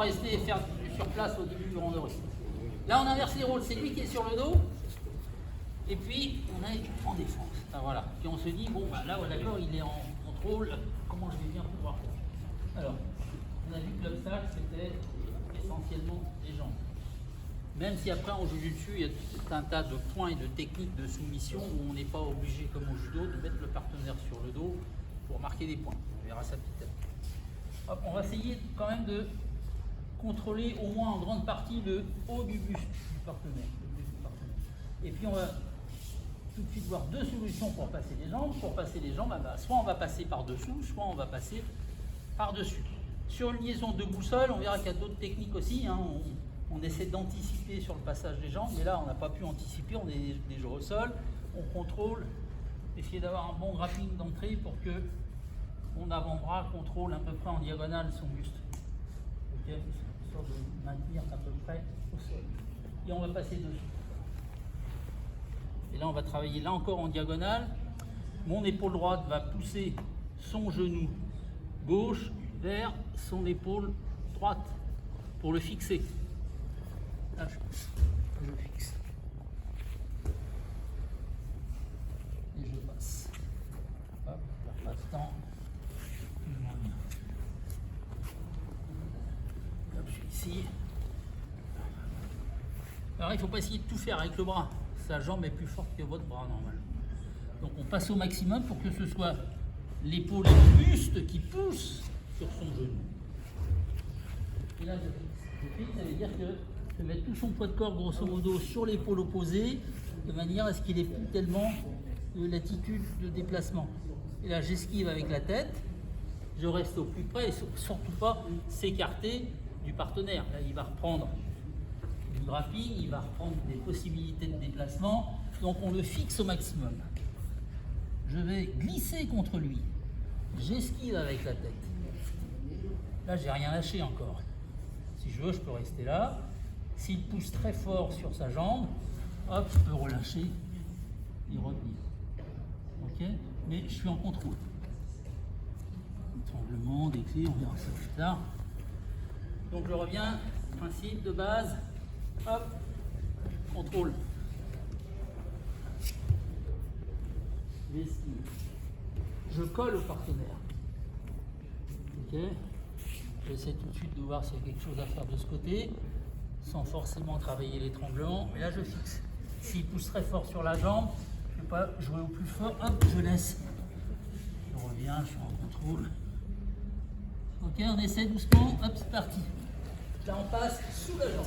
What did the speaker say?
Rester et faire du surplace au début du randonnée. Là, on inverse les rôles. C'est lui qui est sur le dos. Et puis, on est en défense. Ah, voilà. Puis on se dit, bon, bah, là, d'accord, il est en contrôle. Comment je vais bien pouvoir faire? Alors, on a vu que l'obstacle, c'était essentiellement les jambes. Même si après, en jiu-jitsu, il y a tout un tas de points et de techniques de soumission où on n'est pas obligé, comme au judo, de mettre le partenaire sur le dos pour marquer des points. On verra ça petit à petit. Hop, on va essayer quand même de contrôler au moins en grande partie le haut du buste du partenaire. Et puis on va tout de suite voir deux solutions pour passer les jambes. Pour passer les jambes, soit on va passer par-dessous, soit on va passer par-dessus. Sur une liaison de boussole, on verra qu'il y a d'autres techniques aussi. Hein. On essaie d'anticiper sur le passage des jambes, mais là on n'a pas pu anticiper, on est déjà au sol. On contrôle, essayer d'avoir un bon grappling d'entrée pour que mon avant-bras contrôle à peu près en diagonale son buste. Ok, histoire de maintenir à peu près au sol. Et on va passer dessus. Et là, on va travailler là encore en diagonale. Mon épaule droite va pousser son genou gauche vers son épaule droite pour le fixer. Là, je fixe. Et je passe. Hop, je passe temps. Hop, je suis ici. Alors, il ne faut pas essayer de tout faire avec le bras. Sa jambe est plus forte que votre bras normal. Donc on passe au maximum pour que ce soit l'épaule et le buste qui poussent sur son genou. Et là je fixe, ça veut dire que je vais mettre tout son poids de corps grosso modo sur l'épaule opposée, de manière à ce qu'il ait plus tellement de latitude de déplacement. Et là j'esquive avec la tête, je reste au plus près et surtout pas s'écarter du partenaire. Là il va reprendre du grappling, il va reprendre des possibilités de déplacement, donc on le fixe au maximum. Je vais glisser contre lui, j'esquive avec la tête. Là, j'ai rien lâché encore. Si je veux, je peux rester là. S'il pousse très fort sur sa jambe, hop, je peux relâcher et revenir. Ok? Mais je suis en contrôle. Étranglement, déclé, on verra ça plus tard. Donc je reviens, principe de base. Hop, contrôle. J'esquive. Je colle au partenaire. Ok. J'essaie tout de suite de voir s'il y a quelque chose à faire de ce côté, sans forcément travailler l'étranglement. Mais là, je fixe. S'il pousse très fort sur la jambe, je ne vais pas jouer au plus fort. Hop, je laisse. Je reviens, je suis en contrôle. Ok, on essaie doucement. Hop, c'est parti. Là, on passe sous la jambe.